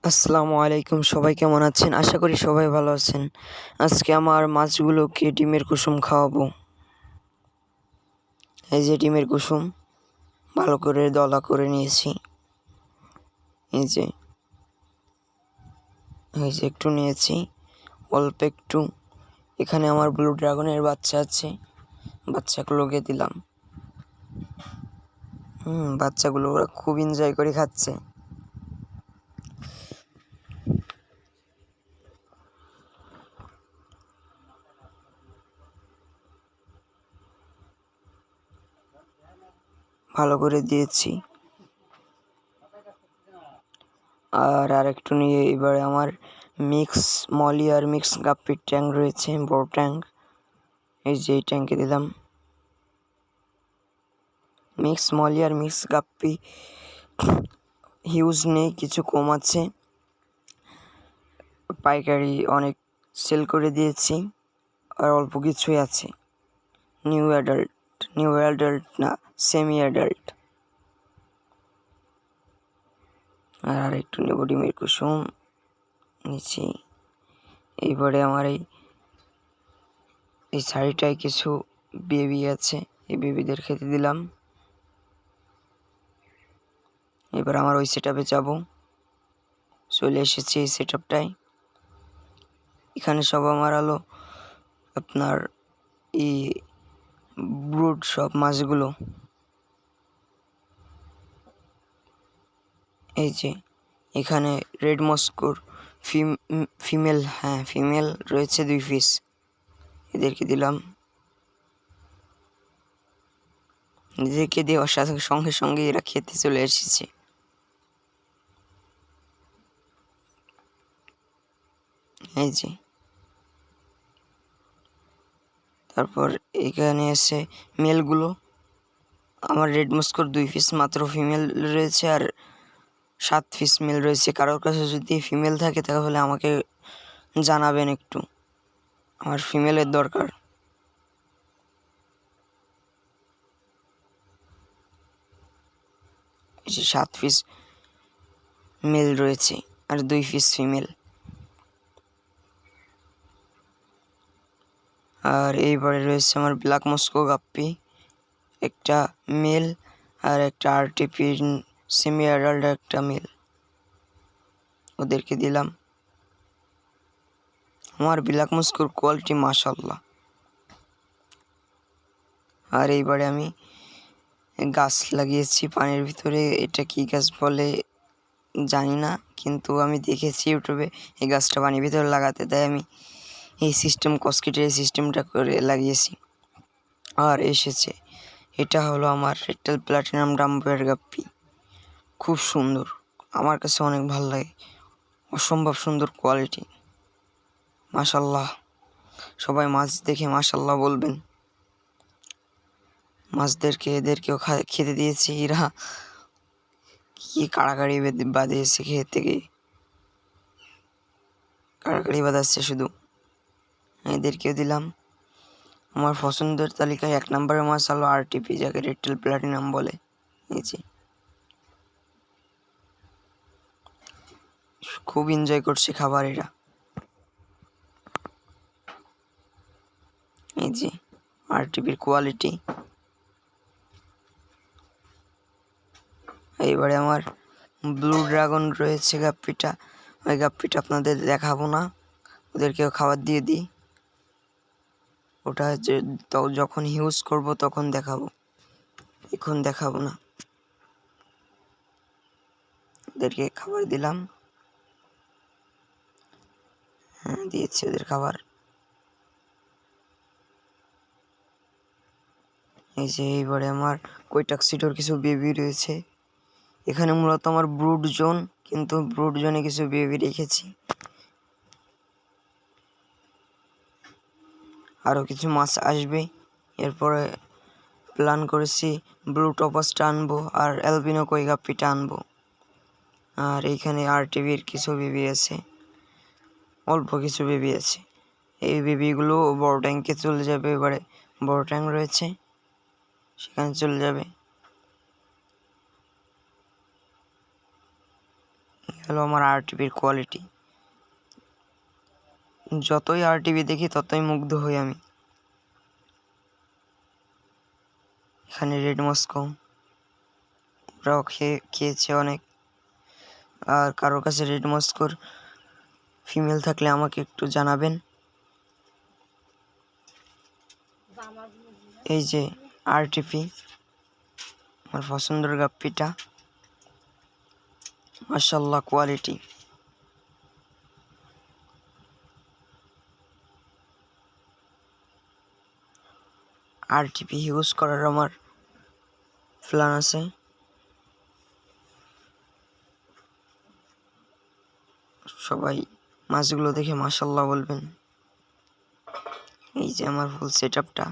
আসসালামু আলাইকুম, সবাই কেমন আছেন? আশা করি সবাই ভালো আছেন। আজকে আমার মাছগুলোকে ডিমের কুসুম খাওয়াবো। এই যে ডিমের কুসুম ভালো করে দলা করে নিয়েছি। এই যে একটু নিয়েছি, অল্প একটু। এখানে আমার ব্লু ড্রাগনের বাচ্চা আছে, বাচ্চাগুলোকে দিলাম। বাচ্চাগুলো ওরা খুব এনজয় করে খাচ্ছে। ভালো করে দিয়েছি। আর আরেকটু নিয়ে এবারে আমার মিক্স মলি আর মিক্স গাপ্পির ট্যাঙ্ক রয়েছে, বড় ট্যাঙ্ক। এই যে এই ট্যাঙ্কে দিলাম মিক্স মলি আর মিক্স গাপ্পি। হিউজ নেই, কিছু কম আছে। পাইকারি অনেক সেল করে দিয়েছি, আর অল্প কিছুই আছে। নিউ অ্যাডাল্ট না, সেমি অ্যাডাল্ট। আর একটু নেব ডিমের কুসুম নিচে। এইবারে আমার এই শাড়িটায় কিছু বেবি আছে, এই বেবিদের খেতে দিলাম। এবার আমার ওই সেট আপে যাবো, চলে এসেছি এই সেট আপটায়। এখানে সব আমার আলো আপনার এই ব্রুড সব মাছগুলো। এই যে এখানে রেড মস্কোর ফিমেল রয়েছে 2 পিস, এদেরকে দিলাম। এদেরকে দেওয়ার সাথে সঙ্গে সঙ্গে এরা খেতে চলে এসেছে। এই যে তারপর এখানে এসে মেলগুলো, আমার রেড মস্কোর 2 পিস মাত্র ফিমেল রয়েছে, আর 7 পিস মেল রয়েছে। কারোর কাছে যদি ফিমেল থাকে তাহলে আমাকে জানাবেন একটু, আমার ফিমেলের দরকার। এই যে 7 পিস মেল রয়েছে আর 2 পিস ফিমেল। আর এইবারে রয়েছে আমার ব্ল্যাক মস্কো গাপ্পি, একটা মেল আর একটা আরটিপি সেমি অ্যাডাল্ট একটা মেল, ওদেরকে দিলাম। আমার ব্ল্যাক মস্কোর কোয়ালিটি মাশাআল্লাহ। আর এইবারে আমি গাছ লাগিয়েছি পানির ভিতরে, এটা কি গাছ বলে জানি না, কিন্তু আমি দেখেছি ইউটিউবে এই গাছটা পানির ভিতরে লাগাতে, তাই আমি এই কসকিটের সিস্টেমটা করে লাগিয়েছি। আর এসেছে, এটা হলো আমার রেট্টাল প্লাটিনাম ডাম্বুয়ার গাপ্পি। খুব সুন্দর, আমার কাছে অনেক ভালো লাগে, অসম্ভব সুন্দর কোয়ালিটি, মাশাল্লাহ। সবাই মাছ দেখে মাশাল্লাহ বলবেন। এদেরকেও খেতে দিয়েছি, এরা কি কাড়াকাড়ি বাঁধিয়েছে, খেয়ে থেকে কাড়াকাড়ি বাঁধাচ্ছে শুধু। এদেরকেও দিলাম। আমার পছন্দের তালিকায় 1 নম্বরের মাছ হলো আরটিপি, যাকে রেট্টাল প্লাটিনাম বলে। নিচে খুব এনজয় করছে খাবার এরা। এই যে আরটিপির কোয়ালিটি। এইবারে আমার ব্লু ড্রাগন রয়েছে গাপ্পিটা, ওই গাপ্পিটা আপনাদের দেখাবো না, ওদেরকেও খাবার দিয়ে দিই। ওটা যখন ইউজ করব তখন দেখাবো, এখন দেখাবো না। ওদেরকে খাবার দিলাম, দিয়েছি ওদের খাবার। এই যে এইবারে আমার কৈটাক্সিডোর কিছু বেবি রয়েছে। এখানে মূলত আমার ব্রুড জোন, কিন্তু ব্রুড জোনে কিছু বেবি রেখেছি। আরও কিছু মাছ আসবে, এরপরে প্ল্যান করেছি ব্লু টপাসটা আনবো আর অ্যালবিনো কই গাপ্পিটা আনবো। আর এইখানে আরটিভির কিছু বেবি আছে, অল্প কিছু বেবি আছে। এই বেবিগুলো বড় ট্যাঙ্কে চলে যাবে, এবারে বড় ট্যাঙ্ক রয়েছে সেখানে চলে যাবে। হলো আমার আরটিভির কোয়ালিটি। যতই আরটিভি দেখি ততই মুগ্ধ হই আমি। এখানে রেড মস্কো ওরাও খেয়েছে অনেক। আর কারোর কাছে রেড মস্কোর ফিমেল থাকলে আমাকে একটু জানাবেন। এই যে আরটিভি, আমার পছন্দের গাপ্পিটা, মাশাআল্লাহ কোয়ালিটি। আরটিভি ইউজ করার আমার প্ল্যান আছে। সবাই মাছগুলো দেখে মাশাআল্লাহ বলবেন। এই যে আমার ফুল সেটআপটা,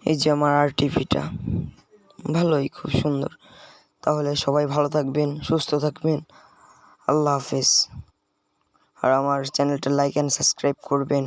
এই যে আমার আরটিভিটা, ভালোই, খুব সুন্দর। তাহলে সবাই ভালো থাকবেন, সুস্থ থাকবেন। আল্লাহ হাফেজ। আর আমার চ্যানেলটা লাইক অ্যান্ড সাবস্ক্রাইব করবেন।